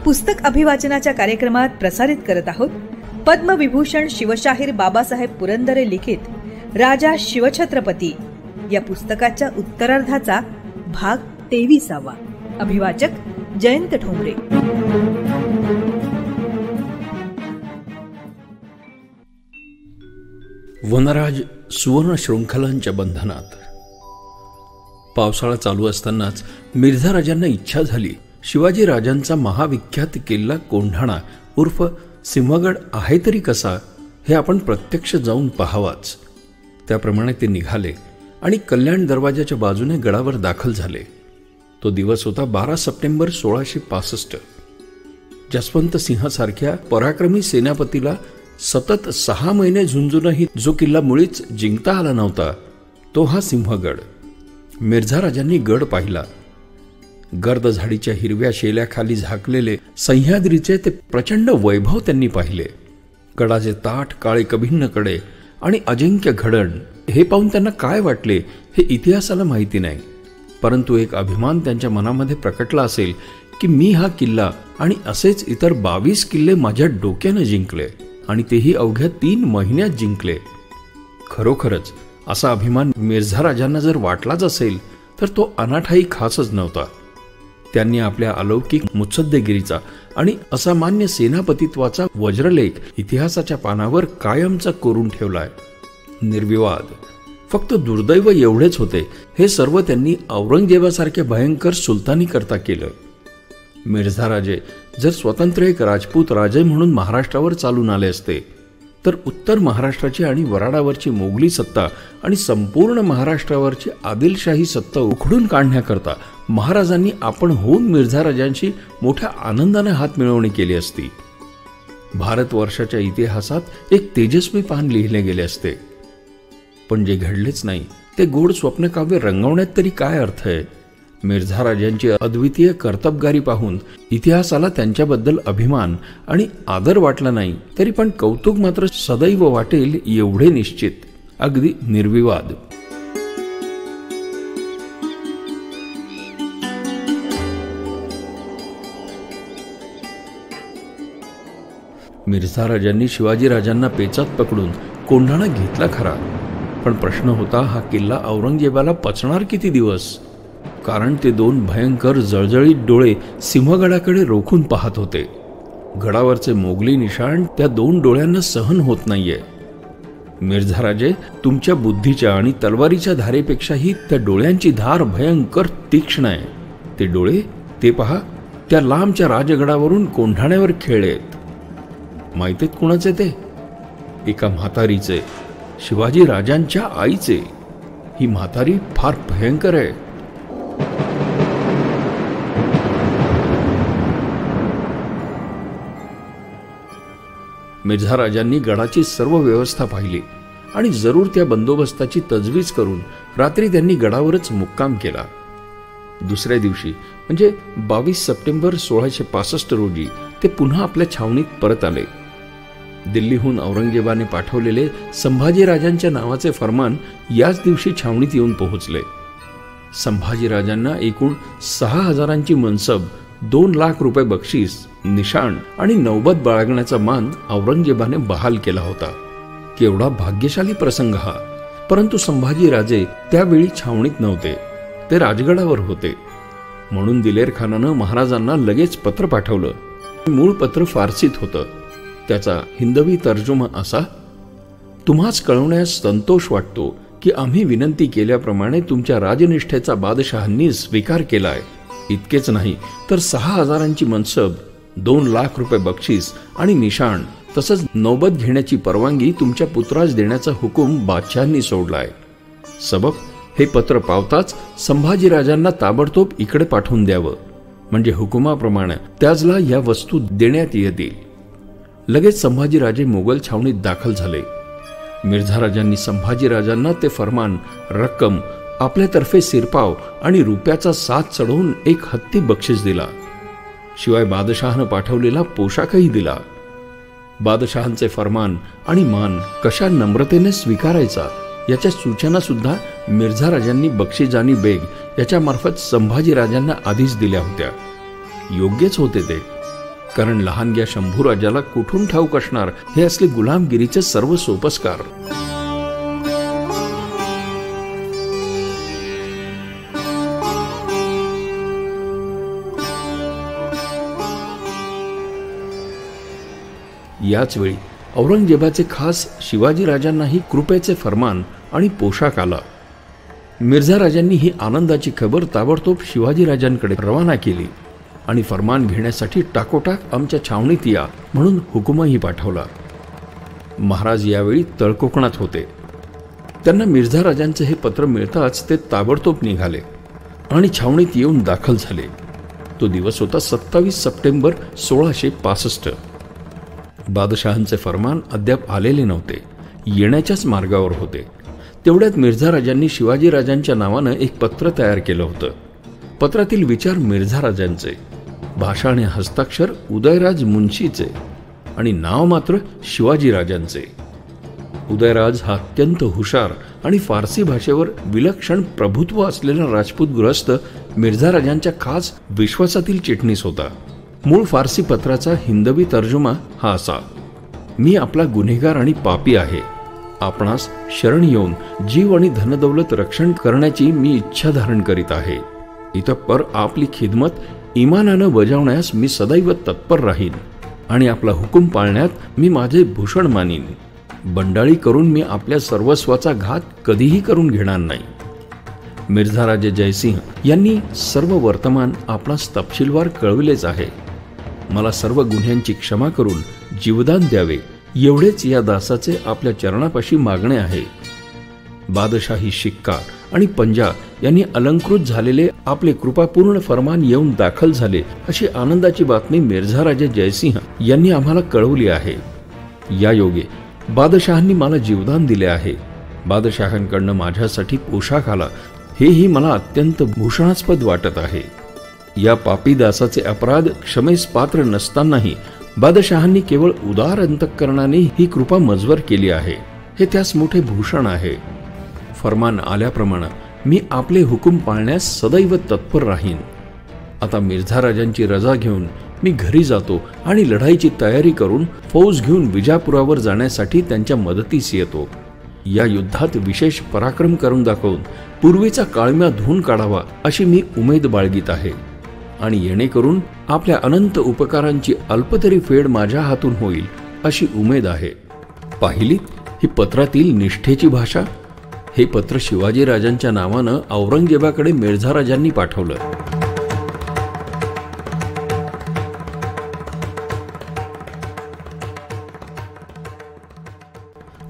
पुस्तक अभिवाचनाच्या कार्यक्रमात प्रसारित करत आहोत पद्मविभूषण शिवशाहीर बाबासाहेब पुरंदरे लिखित राजा शिवछत्रपती या पुस्तकाच्या उत्तरार्धाचा भाग 23. अभिवाचक जयंत ठोंबरे. वनराज सुवर्ण शृंखलांच्या बंधनात. पावसाळा चालू असतानाच मिर्झा राजांना इच्छा झाली शिवाजी राजांचा महाविख्यात किल्ला कोंढाणा उर्फ सिंहगड आहे तरी कसा हे आपण प्रत्यक्ष जाऊन पाहावाच. त्याप्रमाणे ते निघाले आणि कल्याण दरवाजाच्या बाजूने गडावर दाखल झाले. तो दिवस होता 12 सप्टेंबर 1665. जसवंत सिंहासारख्या पराक्रमी सेनापतीला सतत 6 महिने झुंजूनही जो किल्ला मुळीच जिंकता आला नव्हता तो हा सिंहगड. मिर्झा राजांनी गड पाहिला. गर्द झाडीच्या हिरव्या शेल्याखाली झाकलेले सह्याद्रीचे ते प्रचंड वैभव त्यांनी पाहिले. गडाचे ताठ काळे कभिन्न कडे आणि अजिंक्य घडण हे पाहून त्यांना काय वाटले हे इतिहासाला माहिती नाही, परंतु एक अभिमान त्यांच्या मनामध्ये प्रकटला असेल की मी हा किल्ला आणि असेच इतर 22 किल्ले माझ्या डोक्यानं जिंकले आणि तेही अवघ्या 3 महिन्यात जिंकले. खरोखरच असा अभिमान मिर्झा राजांना जर वाटलाच असेल तर तो अनाठाई खासच नव्हता. त्यांनी आपल्या अलौकिक मुत्सद्देगिरीचा आणि असामान्य सेनापतित्वाचा वज्रलेख इतिहासाच्या पानावर कायमचा कोरून ठेवलाय. निर्विवाद. फक्त दुर्दैव एवढेच होते हे सर्व त्यांनी औरंगजेबासारख्या भयंकर सुलतानी करता केलं. मिर्झा राजे जर स्वतंत्र एक राजपूत राजे म्हणून महाराष्ट्रावर चालून आले असते तर उत्तर महाराष्ट्राची आणि वराडावरची मोगली सत्ता आणि संपूर्ण महाराष्ट्रावरची आदिलशाही सत्ता उखडून काढण्याकरता महाराजांनी आपण होऊन मिर्झा राजांशी मोठ्या आनंदाने हात मिळवणी केली असती. भारतवर्षाच्या इतिहासात एक तेजस्वी पान लिहिले गेले असते. पण जे घडलेच नाही ते गोड स्वप्नकाव्य रंगवण्यात तरी काय अर्थ आहे. मिर्झा राजांची अद्वितीय कर्तबगारी पाहून इतिहासाला त्यांच्याबद्दल अभिमान आणि आदर वाटला नाही तरी पण कौतुक मात्र सदैव वाटेल एवढे निश्चित, अगदी निर्विवाद. मिर्झा राजांनी शिवाजी राजांना पेचात पकडून कोंढाणा घेतला खरा, पण प्रश्न होता हा किल्ला औरंगजेबाला पचणार किती दिवस. कारण ते 2 भयंकर जळजळीत डोळे सिंहगडाकडे रोखून पाहत होते. गडावरचे मोगली निशाण त्या 2 डोळ्यांना सहन होत नाहीये. मिर्झा राजे, तुमच्या बुद्धीच्या आणि तलवारीच्या धारेपेक्षाही त्या डोळ्यांची धार भयंकर तीक्ष्ण आहे. ते डोळे ते पहा, त्या लांबच्या राजगडावरून कोंढाण्यावर खेळलेत. माहितीत कुणाचे ते? एका म्हातारीचे, शिवाजी राजांच्या आईचे. ही म्हातारी फार भयंकर आहे. मिर्झा राजांनी गडाची सर्व व्यवस्था पाहिली आणि जरूर त्या बंदोबस्ताची तजवीज करून रात्री त्यांनी गडावरच मुक्काम केला. दुसऱ्या दिवशी म्हणजे 22 सप्टेंबर 1665 रोजी ते पुन्हा आपल्या छावणीत परत आले. दिल्लीहून औरंगजेबाने पाठवलेले संभाजीराजांच्या नावाचे फरमान याच दिवशी छावणीत येऊन पोहोचले. संभाजीराजांना एकूण 6000ची मनसब, 2 लाख रुपये बक्षीस, निशाण आणि नौबत बाळगण्याचा मान औरंगजेबाने बहाल केला होता. केवढा भाग्यशाली प्रसंग हा. परंतु संभाजीराजे त्यावेळी छावणीत नव्हते, ते राजगडावर होते. म्हणून दिलेर खानानं महाराजांना लगेच पत्र पाठवलं. मूळ पत्र फारसीत होतं. त्याचा हिंदवी तर्जुमा असा: तुम्हास कळवण्यास संतोष वाटतो की आम्ही विनंती केल्याप्रमाणे तुमच्या राजनिष्ठेचा बादशहांनी स्वीकार केलाय. इतकेच नाही तर 6000ची मनसब, 2 लाख रुपये बक्षीस आणि निशाण तसंच नौबत घेण्याची परवानगी तुमच्या पुत्रास देण्याचा हुकूम बादशहांनी सोडलाय. सबब हे पत्र पावताच संभाजीराजांना ताबडतोब इकडे पाठवून द्यावं, म्हणजे हुकुमाप्रमाणे त्याजला या वस्तू देण्यात येतील. लगेच संभाजीराजे मोगल छावणीत दाखल झाले. मिर्झा राजांनी संभाजीराजांना ते फरमान, रक्कम, आपल्यातर्फे सिरपाव आणि रुपयाचा 7 चढवून 1 हत्ती बक्षीस दिला. शिवाय बादशहानं पाठवलेला पोशाखही दिला. बादशहांचे फरमान आणि मान कशा नम्रतेने स्वीकारायचा याच्या सूचना सुद्धा मिर्झा राजांनी बक्षीजानी बेग याच्या मार्फत संभाजीराजांना आधीच दिल्या होत्या. योग्यच होते ते. कारण लहानग्या शंभूराजाला कुठून ठाऊक असणार हे असले गुलामगिरीचे सर्व सोपस्कार. याच वेळी औरंगजेबाचे खास शिवाजीराजांनाही कृपेचे फरमान आणि पोशाख आला. मिर्झा राजांनी ही आनंदाची खबर ताबडतोब शिवाजीराजांकडे रवाना केली आणि फरमान घेण्यासाठी टाकोटाक आमच्या छावणीत या म्हणून हुकूमही पाठवला. महाराज यावेळी तळकोकणात होते. त्यांना मिर्झा राजांचे हे पत्र मिळताच ते ताबडतोब निघाले आणि छावणीत येऊन दाखल झाले. तो दिवस होता 27 सप्टेंबर 1665. बादशहांचे फरमान अद्याप आलेले नव्हते, येण्याच्याच मार्गावर होते. तेवढ्यात मिर्झा राजांनी शिवाजीराजांच्या नावानं एक पत्र तयार केलं होतं. पत्रातील विचार मिर्झा राजांचे, भाषा आणि हस्ताक्षर उदयराज मुन्शीचे आणि नाव मात्र शिवाजीराजांचे. उदयराज हा अत्यंत हुशार आणि फारसी भाषेवर विलक्षण प्रभुत्व असलेला राजपूत गृहस्थ मिर्झा राजांच्या खास विश्वासातील चिटणीस होता. मूळ फारसी पत्राचा हिंदवी तर्जुमा हा असा: मी आपला गुन्हेगार आणि पापी आहे. आपणास शरण येऊन जीव आणि धनदौलत रक्षण करण्याची मी इच्छा धारण करीत आहे. इतपर आपली खिदमत इमानानं बजावण्यास मी सदैव तत्पर राहीन आणि आपला हुकूम पाळण्यात मी माझे भूषण मानीन. बंडाळी करून मी आपल्या सर्वस्वाचा घात कधीही करून घेणार नाही. मिर्झा राजे जयसिंह यांनी सर्व वर्तमान आपणास तपशीलवार कळविलेच आहे. मला सर्व गुन्ह्यांची क्षमा करून जीवदान द्यावे एवढेच या दासाचे आपल्या चरणापाशी मागणे आहे. बादशाही शिक्का आणि पंजा यांनी अलंकृत झालेले आपले कृपापूर्ण फरमान येऊन दाखल झाले अशी आनंदाची बातमी मिर्झा राजे जयसिंह यांनी आम्हाला कळवली आहे. या योगे बादशहांनी मला जीवदान दिले आहे. बादशहांकडनं माझ्यासाठी पोशाख आला, हेही मला अत्यंत भूषणास्पद वाटत आहे. या पापी दासाचे अपराध क्षमेस पात्र नसतानाही बादशहांनी केवळ उदार अंतःकरणाने ही कृपा मजवर केली आहे, हे त्यास मोठे भूषण आहे. फरमान आल्याप्रमाणे मी आपले हुकूम पाळण्यास सदैव तत्पर राहीन. आता मिर्झा राजांची रजा घेऊन मी घरी जातो आणि लढाईची तयारी करून फौज घेऊन विजापुरावर जाण्यासाठी त्यांच्या मदतीस येतो. या युद्धात विशेष पराक्रम करून दाखवून पूर्वीचा काळम्या धुवून काढावा अशी मी उमेद बाळगीत आहे आणि येणेकरून आपल्या अनंत उपकारांची अल्पतरी फेड माझ्या हातून होईल अशी उमेद आहे. पाहिलीत ही पत्रातील निष्ठेची भाषा. हे पत्र शिवाजीराजांच्या नावानं औरंगजेबाकडे मिर्झा राजांनी पाठवलं.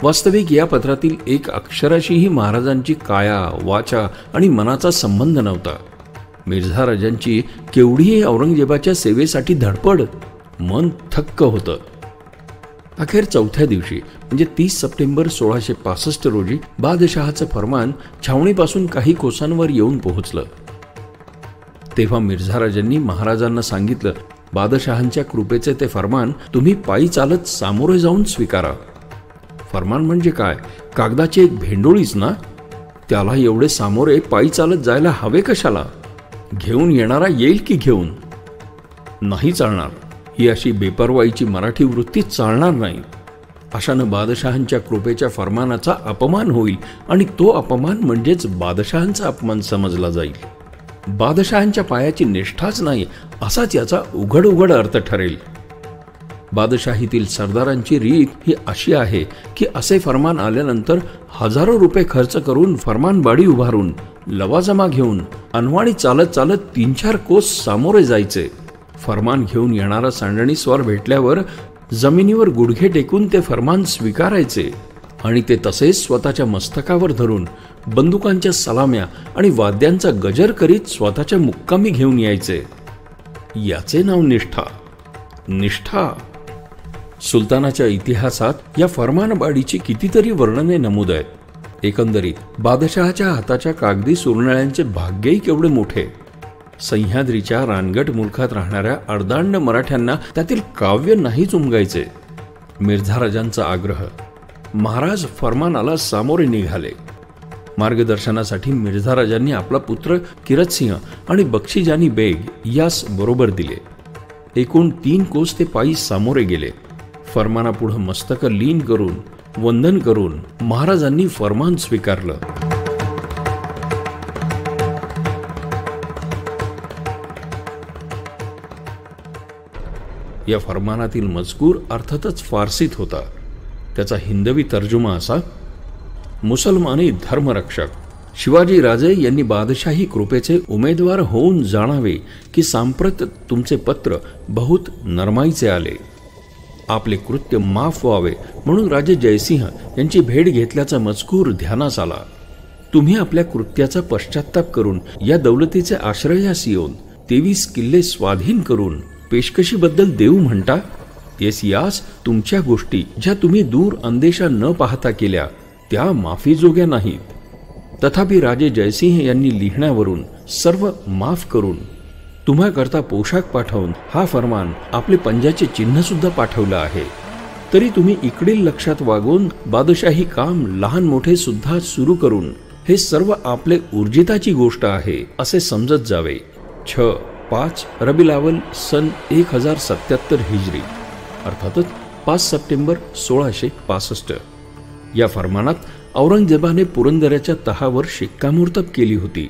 वास्तविक या पत्रातील एक अक्षराशीही महाराजांची काया, वाचा आणि मनाचा संबंध नव्हता. मिर्झा राजांची केवढीही औरंगजेबाच्या सेवेसाठी धडपड, मन थक्क होतं. अखेर चौथ्या दिवशी म्हणजे 30 सप्टेंबर 1665 रोजी बादशहाचं फरमान छावणीपासून काही कोसांवर येऊन पोहोचलं. तेव्हा मिर्झा राजांनी महाराजांना सांगितलं, बादशहांच्या कृपेचे ते फरमान तुम्ही पायी चालत सामोरे जाऊन स्वीकारा. फरमान म्हणजे काय? कागदाची एक भेंडोळीच ना? त्याला एवढे सामोरे पायी चालत जायला हवे कशाला? घेऊन येणारा येईल की घेऊन? नाही चालणार. ही अशी बेपर्वाईची मराठी वृत्ती चालणार नाही. अशानं बादशहांच्या कृपेच्या फरमानाचा अपमान होईल आणि तो अपमान म्हणजेच बादशहांचा अपमान समजला जाईल. बादशहांच्या पायाची निष्ठाच नाही असाच याचा उघड उघड अर्थ ठरेल. बादशाहीतील सरदारांची रीत ही अशी आहे की असे फरमान आल्यानंतर हजारो रुपये खर्च करून फरमानबाडी उभारून लवाजमा घेऊन अनवाणी चालत चालत 3-4 कोस सामोरे जायचे. फरमान घेऊन येणारा सांडणी स्वार भेटल्यावर जमिनीवर गुडघे टेकून ते फरमान स्वीकारायचे आणि ते तसेच स्वतःच्या मस्तकावर धरून बंदुकांच्या सलाम्या आणि वाद्यांचा गजर करीत स्वतःच्या मुक्कामी घेऊन यायचे. याचे नाव निष्ठा. निष्ठा. सुलतानाच्या इतिहासात या फरमानबाडीची कितीतरी वर्णने नमूद आहेत. एकंदरीत बादशहाच्या हाताच्या कागदी सुरनळ्यांचे भाग्यही केवढे मोठे. सह्याद्रीच्या रानगट मुलखात राहणाऱ्या अर्धांड मराठ्यांना त्यातील काव्य नाहीच उमगायचे. मिर्झा राजांचा आग्रह. महाराज फरमानाला सामोरे निघाले. मार्गदर्शनासाठी मिर्झा राजांनी आपला पुत्र किरतसिंह आणि बक्षीजानी बेग यास बरोबर दिले. एकूण 3 कोस ते पायी सामोरे गेले. फरमानापुढे मस्तक लीन करून वंदन करून महाराजांनी फरमान स्वीकारलं. या फरमानातील मजकूर अर्थातच फारसीत होता. त्याचा हिंदवी तर्जुमा असा: मुसलमानी धर्मरक्षक शिवाजी राजे यांनी बादशाही कृपेचे उमेदवार होऊन जाणावे की सांप्रत तुमचे पत्र बहुत नरमाईचे आले. आपले कृत्य माफ व्हावे म्हणून राजे जयसिंह यांची भेट घेतल्याचा मजकूर ध्यानास आला. तुम्ही आपल्या कृत्याचा पश्चाताप करून या दौलतीचे आश्रयास येऊन 23 किल्ले स्वाधीन करून पेशकशीबद्दल देऊ म्हणता. येस, यास तुमच्या गोष्टी ज्या तुम्ही दूर अंदेशा न पाहता केल्या त्या माफीजोग्या नाहीत. तथापि राजे जयसिंह यांनी लिहिण्यावरून सर्व माफ करून तुम्हाकरता पोशाख पाठवून हा फरमान आपले पंजाचे चिन्ह सुद्धा पाठवलं आहे. तरी तुम्ही इकडील लक्षात वागून बादशाही काम लहान मोठे सुद्धा सुरू करून हे सर्व आपले ऊर्जिताची गोष्ट आहे असे समजत जावे. 5 रबील अव्वल सन 1077 हिजरी अर्थातच 5 सप्टेंबर 1665 या फरमानात औरंगजेबाने पुरंदराच्या तहावर शिक्कामोर्तब केली होती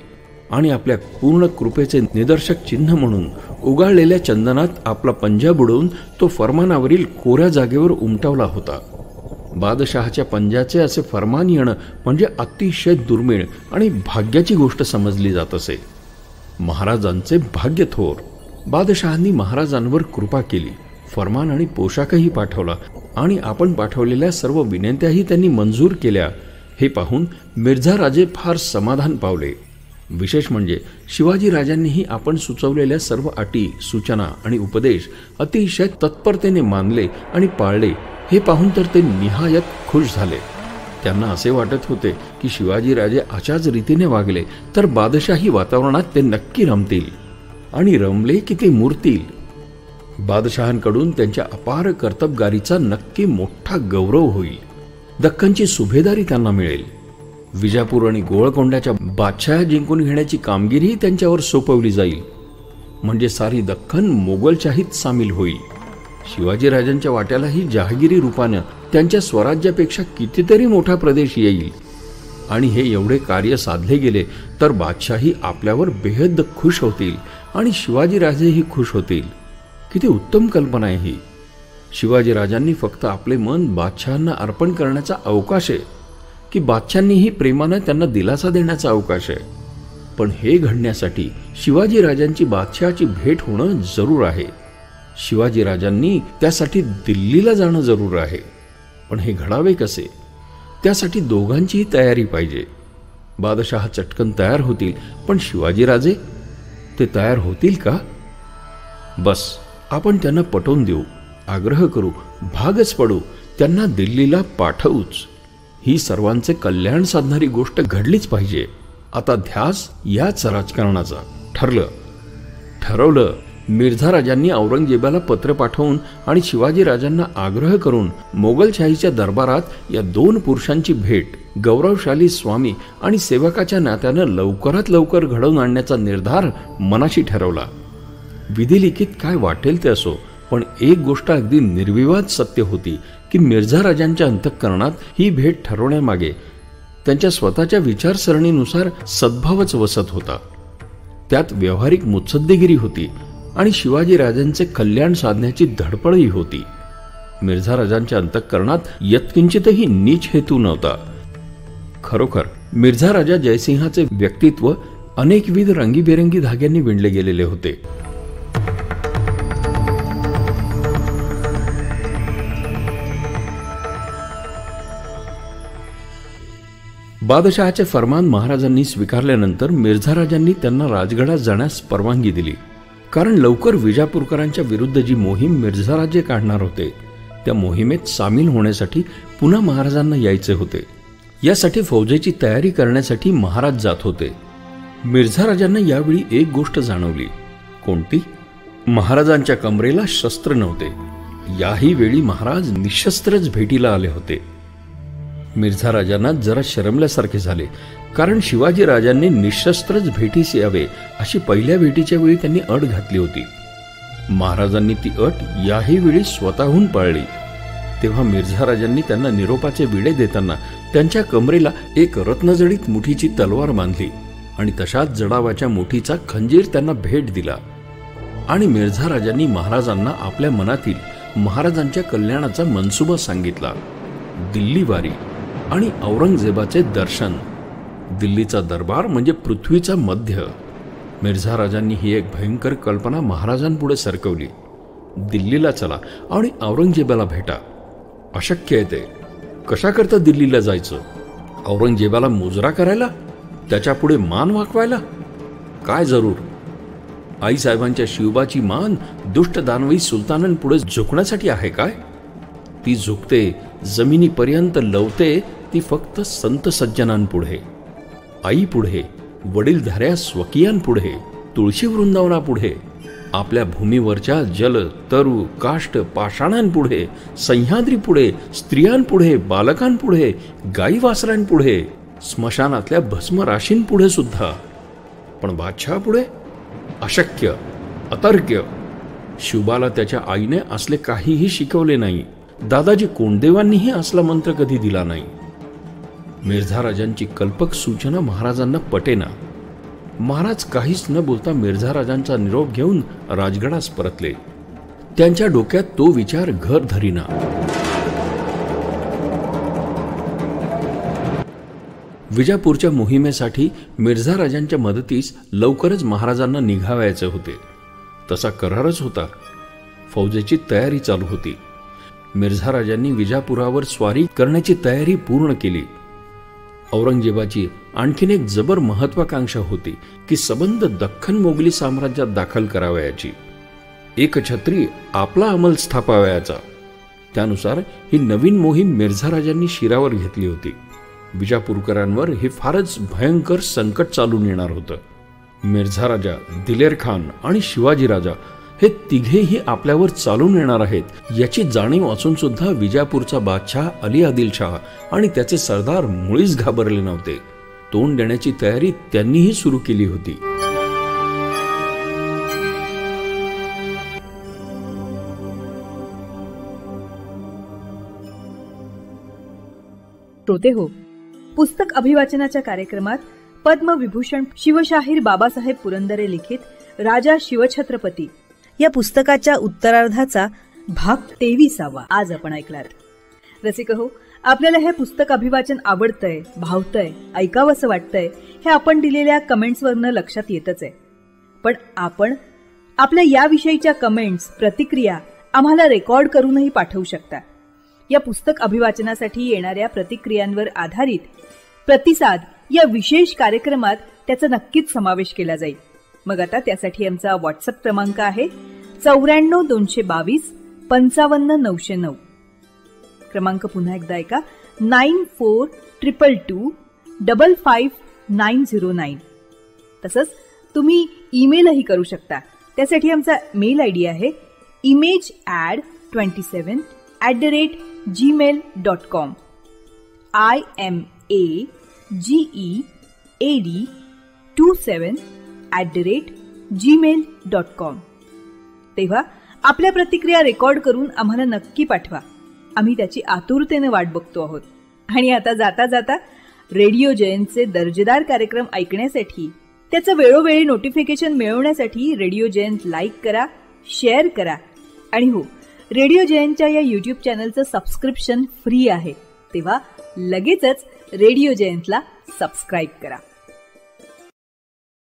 आणि आपल्या पूर्ण कृपेचे निदर्शक चिन्ह म्हणून उगाळलेल्या चंदनात आपला पंजा बुडवून तो फरमानावरील कोऱ्या जागेवर उमटवला होता. बादशहाच्या पंजाचे असे फरमान येणं म्हणजे अतिशय दुर्मिळ आणि भाग्याची गोष्ट समजली जात असे. महाराजांचे भाग्य थोर. बादशहांनी महाराजांवर कृपा केली. फरमान आणि पोशाखही पाठवला आणि आपण पाठवलेल्या सर्व विनंत्याही त्यांनी मंजूर केल्या. हे पाहून मिर्झा राजे फार समाधान पावले. विशेष म्हणजे शिवाजी राजांनीही आपण सुचवलेल्या सर्व अटी सूचना आणि उपदेश अतिशय तत्परतेने मानले आणि पाळले. हे पाहून तर ते निहायत खुश झाले. त्यांना असे वाटत होते की शिवाजी राजे अशाच रीतीने वागले तर बादशाही वातावरणात ते नक्की रमतील आणि रमले की ते मुरतील. बादशहांकडून त्यांच्या अपार कर्तबगारीचा नक्की मोठा गौरव होईल. दख्खनची सुभेदारी त्यांना मिळेल. विजापूर आणि गोळकोंड्याच्या बादशाह जिंकून घेण्याची कामगिरी त्यांच्यावर सोपवली जाईल. म्हणजे सारी दख्खन मोगलशाहीत सामील होईल. शिवाजी राजांच्या वाट्यालाही जहागिरी रूपानं त्यांच्या स्वराज्यापेक्षा कितीतरी मोठा प्रदेश येईल. आणि हे एवढे कार्य साधले गेले तर बादशाही आपल्यावर बेहद खुश होतील आणि शिवाजी राजेही खुश होतील. किती उत्तम कल्पना आहे ही. शिवाजी राजांनी फक्त आपले मन बादशहांना अर्पण करण्याचा अवकाश आहे की बादशहांनीही प्रेमानं त्यांना दिलासा देण्याचा अवकाश आहे. पण हे घडण्यासाठी शिवाजी राजांची बादशहाची भेट होणं जरूर आहे. शिवाजी राजांनी त्यासाठी दिल्लीला जाणं जरूर आहे. पण हे घडावे कसे? त्यासाठी दोघांचीही तयारी पाहिजे. बादशहा चटकन तयार होतील पण शिवाजी राजे ते तयार होतील का? बस आपण त्यांना पटवून देऊ, आग्रह करू, भागच पडू, त्यांना दिल्लीला पाठवूच. ही सर्वांचे कल्याण साधणारी गोष्ट घडलीच पाहिजे. आता ध्यास याच राजकारणाचा. ठरवलं. मिर्झा राजांनी औरंगजेबाला पत्र पाठवून आणि शिवाजी राजांना आग्रह करून मोगलशाहीच्या दरबारात या 2 पुरुषांची भेट गौरवशाली स्वामी आणि सेवकाच्या नात्यानं लवकरात लवकर घडवून आणण्याचा निर्धार मनाशी ठरवला. विधिलिखित काय वाटेल ते असो, पण एक गोष्ट अगदी निर्विवाद सत्य होती की मिर्झा राजांच्या अंतःकरणात ही भेट ठरवण्यामागे त्यांच्या स्वतःच्या विचारसरणीनुसार सद्भावच वसत होता. त्यात व्यावहारिक मुत्सद्देगिरी होती आणि शिवाजी राजांचे कल्याण साधण्याची धडपडही होती. मिर्झा राजांच्या अंतःकरणात यत्किंचितही नीच हेतू नव्हता. खरोखर मिर्झा राजा जयसिंहाचे व्यक्तित्व अनेकविध रंगीबेरंगी धाग्यांनी विणले गेलेले होते. बादशहाचे फरमान महाराजांनी स्वीकारल्यानंतर मिर्झा राजांनी त्यांना राजगडात जाण्यास परवानगी दिली. कारण लवकर विजापूरकरांच्या विरुद्ध जी मोहीम मिर्झा राजे काढणार होते त्या मोहिमेत सामील होण्यासाठी पुन्हा महाराजांना यायचे होते. यासाठी फौजेची तयारी करण्यासाठी महाराज जात होते. मिर्झा राजांना यावेळी एक गोष्ट जाणवली. कोणती? महाराजांच्या कमरेला शस्त्र नव्हते. याही वेळी महाराज निशस्त्रच भेटीला आले होते. मिर्झा राजांना जरा शरमल्यासारखे झाले. कारण शिवाजी राजांनी निशस्त्रच भेटीस यावे अशी पहिल्या भेटीच्या वेळी त्यांनी अट घातली होती. महाराजांनी ती अट याही वेळी स्वतःहून पाळली. तेव्हा मिर्झा राजांनी त्यांना निरोपाचे विडे देताना त्यांच्या कमरेला एक रत्नजडित मुठीची तलवार बांधली आणि तशाच जडावाच्या मुठीचा खंजीर त्यांना भेट दिला. आणि मिर्झा राजांनी महाराजांना आपल्या मनातील महाराजांच्या कल्याणाचा मनसुबा सांगितला. दिल्लीवारी आणि औरंगजेबाचे दर्शन. दिल्लीचा दरबार म्हणजे पृथ्वीचा मध्य. मिर्झा राजांनी ही एक भयंकर कल्पना महाराजांपुढे सरकवली. दिल्लीला चला आणि औरंगजेबाला भेटा. अशक्य आहे ते. कशा करता दिल्लीला जायचं? औरंगजेबाला मुजरा करायला? त्याच्यापुढे मान वाकवायला? काय जरूर? आईसाहेबांच्या शिवबाची मान दुष्ट दानवी सुलतानांपुढे झुकण्यासाठी आहे काय? ती झुकते, जमिनीपर्यंत लवते ती फक्त संत सज्जनांपुढे, आईपुढे, वडीलधाऱ्या स्वकीयांपुढे, तुळशी वृंदावनापुढे, आपल्या भूमीवरच्या जल, तरु, काष्ट, पाषाणांपुढे, सह्याद्रीपुढे, स्त्रियांपुढे, बालकांपुढे, गाई वासरांपुढे, स्मशानातल्या भस्मराशींपुढे सुद्धा. पण बादशहापुढे? अशक्य, अतर्क्य. शिवबाला त्याच्या आईने असले काहीही शिकवले नाही. दादाजी कोंडदेवांनीही असला मंत्र कधी दिला नाही. मिर्झा राजांची कल्पक सूचना महाराजांना पटेना. महाराज काहीच न बोलता मिर्झा राजांचा निरोप घेऊन राजगडास परतले. त्यांच्या डोक्यात तो विचार घर धरीना. विजापूरच्या मोहिमेसाठी मिर्झा राजांच्या मदतीस लवकरच महाराजांना निघावायचे होते. तसा करारच होता. फौजेची तयारी चालू होती. मिर्झा राजांनी विजापुरावर स्वारी करण्याची तयारी पूर्ण केली. औरंगजेबाची आणखीन एक जबर महत्वाकांक्षा होती की सबंध दख्खन मोगली साम्राज्यात दाखल करावयाची. एक छत्री आपला अंमल स्थापावयाचा. त्यानुसार ही नवीन मोहीम मिर्झा राजांनी शिरावर घेतली होती. विजापूरकरांवर हे फारच भयंकर संकट चालून येणार होतं. मिर्झा राजा, दिलेर खान आणि शिवाजी राजा हे तिघेही आपल्यावर चालून येणार आहेत याची जाणीव असून सुद्धा विजापूरचा बादशाह अली आदिलशाह आणि त्याचे सरदार मुळीच घाबरले नव्हते. तोंड देण्याची तयारी त्यांनीही सुरू केली होती. श्रोते हो, पुस्तक अभिवाचनाच्या कार्यक्रमात पद्मविभूषण शिवशाहीर बाबासाहेब पुरंदरे लिखित राजा शिवछत्रपती या पुस्तकाच्या उत्तरार्धाचा भाग 23 आज आपण ऐकलात. रसिक हो, आपल्याला हे पुस्तक अभिवाचन आवडतंय, भावतंय, ऐकावंसं वाटतंय हे आपण दिलेल्या कमेंट्सवरनं लक्षात येतच आहे. पण आपण आपल्या याविषयीच्या कमेंट्स, प्रतिक्रिया आम्हाला रेकॉर्ड करूनही पाठवू शकता. या पुस्तक अभिवाचनासाठी येणाऱ्या प्रतिक्रियांवर आधारित प्रतिसाद या विशेष कार्यक्रमात त्याचा नक्कीच समावेश केला जाईल. मग आता त्यासाठी आमचा व्हॉट्सअप क्रमांक आहे 94-222-55909. क्रमांक पुन्हा एकदा ऐका, 9422255909. तसंच तुम्ही ईमेलही करू शकता. त्यासाठी आमचा मेल आयडी आहे image27@gmail.com. imagead27@gmail.com. तेव्हा आपल्या प्रतिक्रिया रेकॉर्ड करून आम्हाला नक्की पाठवा. आम्ही त्याची आतुरतेने वाट बघतो आहोत. आणि आता जाता जाता रेडिओ जयंतचे दर्जेदार कार्यक्रम ऐकण्यासाठी, त्याचं वेळोवेळी नोटिफिकेशन मिळवण्यासाठी रेडिओ जयंत लाईक करा, शेअर करा. आणि हो, रेडिओ जयंतच्या या यूट्यूब चॅनलचं सबस्क्रिप्शन फ्री आहे. तेव्हा लगेचच रेडिओ जयंतला सबस्क्राईब करा.